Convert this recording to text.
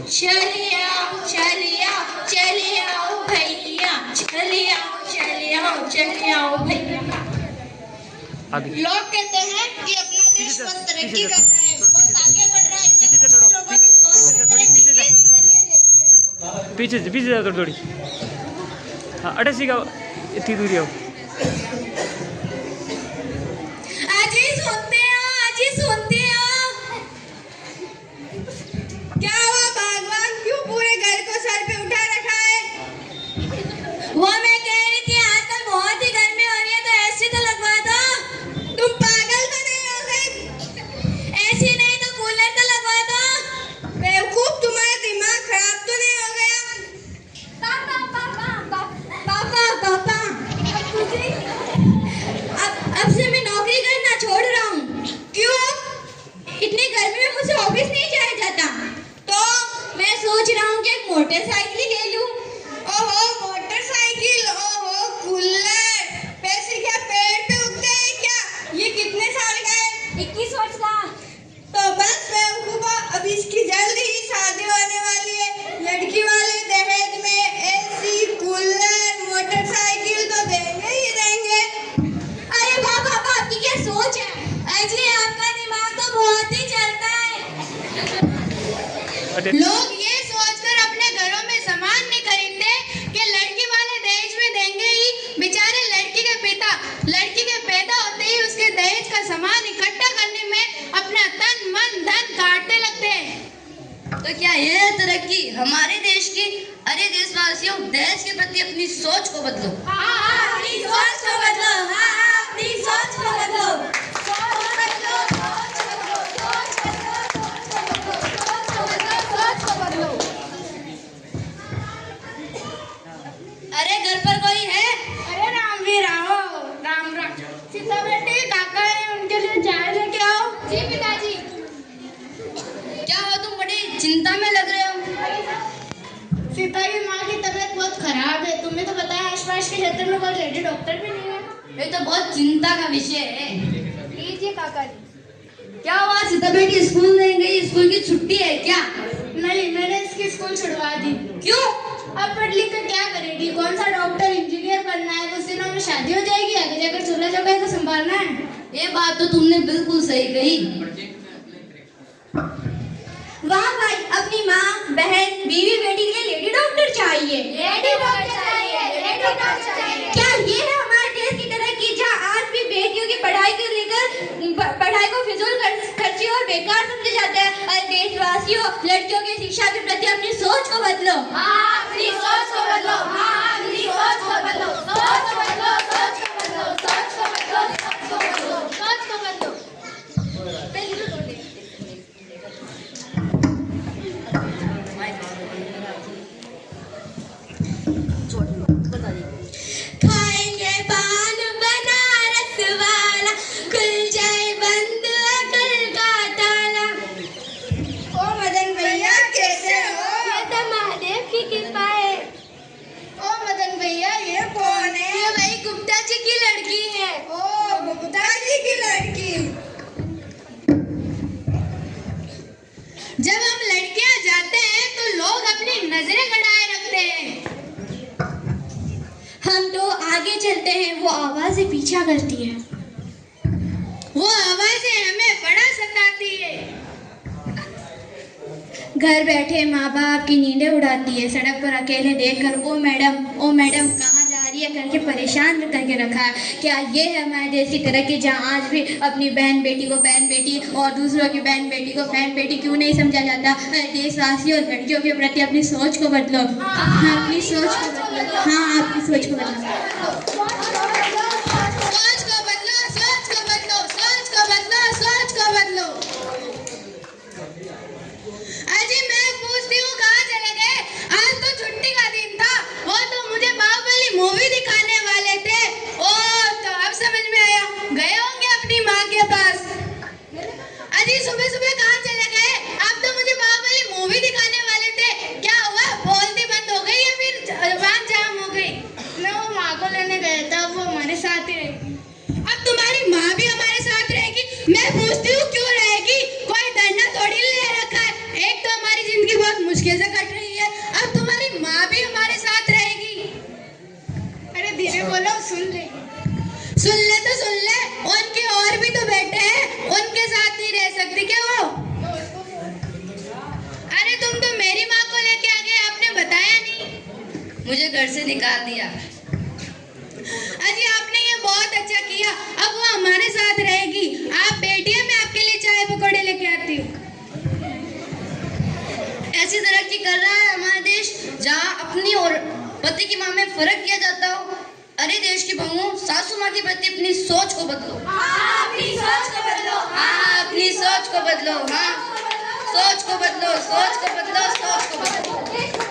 चले आओ भैया, चले आओ भैया। लोग कहते हैं कि अपना देश बहुत तरक्की कर रहा है, बहुत आगे बढ़ रहा है। लोगों की सोच तरक्की की, चलिए देखते हैं। पीछे जाओ थोड़ी। हाँ, 88 का इतनी दूरी आओ। सुनते हो क्या हुआ? भगवान क्यों पूरे घर को सर पे उठा रखा है? वो मैं कह रही थी आजकल बहुत ही गर्मी हो रही है, तो एसी तो लगवा दो। तुम पागल तो नहीं हो गई? एसी नहीं तो कूलर तो लगवा दो। बेवकूफ, तुम्हारा दिमाग खराब तो नहीं हो गया? पापा अब से मैं नौकरी करना छोड़ रहा हूँ। क्यों? इतनी गर्मी में मुझसे ऑफिस नहीं जाया जाता, तो मैं सोच रहा हूँ कि एक मोटरसाइकिल ले लूँ। ओहो मोटरसाइकिल, ओहो कूलर, पैसे क्या पेड़ पे उगते हैं क्या? ये कितने साल का है? 21 वर्ष का। तो बस बेवकूफा, अब इसकी जल्द ही शादी होने वाली है। लड़की वाले दहेज में एसी, कूलर, मोटरसाइकिल तो देंगे ही देंगे। अरे बाबा, आपकी क्या सोच है? अजी आपका दिमाग तो बहुत ही चलता है। लोग ये सोचकर अपने घरों में सामान नहीं खरीदते कि लड़की वाले दहेज में देंगे ही। बेचारे लड़की के पिता लड़की के पैदा होते ही उसके दहेज का सामान इकट्ठा करने में अपना तन मन धन काटने लगते हैं। तो क्या ये है तरक्की हमारे देश की? अरे देशवासियों, दहेज के प्रति अपनी सोच को बदलो। अपनी सोच को बदलो। अपनी सोच को बदलो। अरे घर पर कोई है? अरे रामवीर आओ। राम राम। सीता बेटी काका है, उनके लिए चाय लेके आओ। जी पिताजी। क्या हो, तुम बड़ी चिंता में लग रहे हो? सीता की माँ की तबीयत बहुत खराब है। तुम्हें तो पता है आसपास के क्षेत्र में कोई लेडी डॉक्टर भी नहीं है। ये तो बहुत चिंता का विषय है। लीजिए काका जी। क्या हुआ, सीता बेटी स्कूल नहीं गई? स्कूल की छुट्टी है क्या? नहीं, मैंने इसकी स्कूल छुड़वा दी। क्यों? अब पढ़ लिख कर क्या करेगी? कौन सा डॉक्टर इंजीनियर बनना है? कुछ दिनों में शादी हो जाएगी, आगे जाकर चूल्हा चौका तो संभालना है। ये बात तो तुमने बिल्कुल सही कही। वाह भाई, अपनी माँ, बहन, बीवी, बेटी के लिए लेडी डॉक्टर चाहिए। लेडी डॉक्टर चाहिए। क्या ये है हमारे देश की तरक्की, जहाँ आज भी बेटियों की पढ़ाई को लेकर पढ़ाई को फिजूल खर्ची और बेकार समझा जाता है? अरे देशवासियों, लड़कियों की शिक्षा के प्रति अपनी सोच को बदलो। अपनी सोच को बदलो। अपनी सोच को बदलो। सोच को बदलो। सोच को बदलो। सोच को बदलो। सोच को बदलो। सोच को बदलो। खाएंगे पान बनारस वाला, खुल जाए बंद अकल का ताला। ओ मदन भैया कैसे हो? ये तो महादेव की कृपा है। ओ मदन भैया, ये कौन है? ये भाई गुप्ता जी की लड़की है। ओ गुप्ता जी की लड़की। जब हम लड़कियां जाते हैं तो लोग अपनी नजरें गड़ाए रखते हैं। हम तो आगे चलते हैं, वो आवाजें पीछा करती है। वो आवाजें हमें बड़ा सताती है। घर बैठे माँ बाप की नींदें उड़ाती है। सड़क पर अकेले देखकर ओ मैडम कहाँ जा रही है करके परेशान करके रखा है। क्या ये है हमारे देश की तरक्की, जहाँ आज भी अपनी बहन बेटी को बहन बेटी और दूसरों की बहन बेटी को बहन बेटी क्यों नहीं समझा जाता? देशवासियों, लड़कियों के प्रति अपनी सोच को बदलो। अपनी सोच को बदलो। हाँ, आपकी सोच को बदलो। सोच को बदलो। सोच को बदलो। सोच को बदलो। सोच को बदलो। अजी मैं पूछती हूँ कहाँ चले गए? आज तो छुट्टी का दिन था। वो तो मुझे बाहुबली मूवी दिखाने वाले थे। ओ तो अब समझ में आया, गए होंगे अपनी माँ के पास। अजी सुबह सुबह कहाँ चले गए? आप तो मुझे बाहुबली मूवी दिखाने वाले थे। क्या हुआ, बोलती बंद हो गई या फिर जबान जाम हो गई? मैं वो माँ को लेने गया था, वो मुश्किल से कट रही है। अब तुम्हारी माँ भी हमारे साथ रहेगी। अरे धीरे बोलो, सुन ले। सुन ले तो सुन ले, उनके और भी तो बेटे हैं, उनके साथ नहीं रह सकती क्या वो? अरे तुम तो मेरी माँ को लेके आ गए, आपने बताया नहीं। मुझे घर से निकाल दिया। अजी आपने ये बहुत अच्छा किया, अब वो हमारे साथ रहेगी। आप बैठिए, मैं आपके लिए चाय पकौड़े लेके आती हूँ। ऐसी तरक्की कर रहा है हमारा देश जहाँ अपनी और पति की माँ में फर्क किया जाता हो। अरे देश की बहुओं, सासू माँ के प्रति अपनी सोच को बदलो। अपनी सोच को बदलो। हाँ, अपनी सोच को बदलो। हाँ, सोच को बदलो, सोच को बदलो, सोच को बदलो।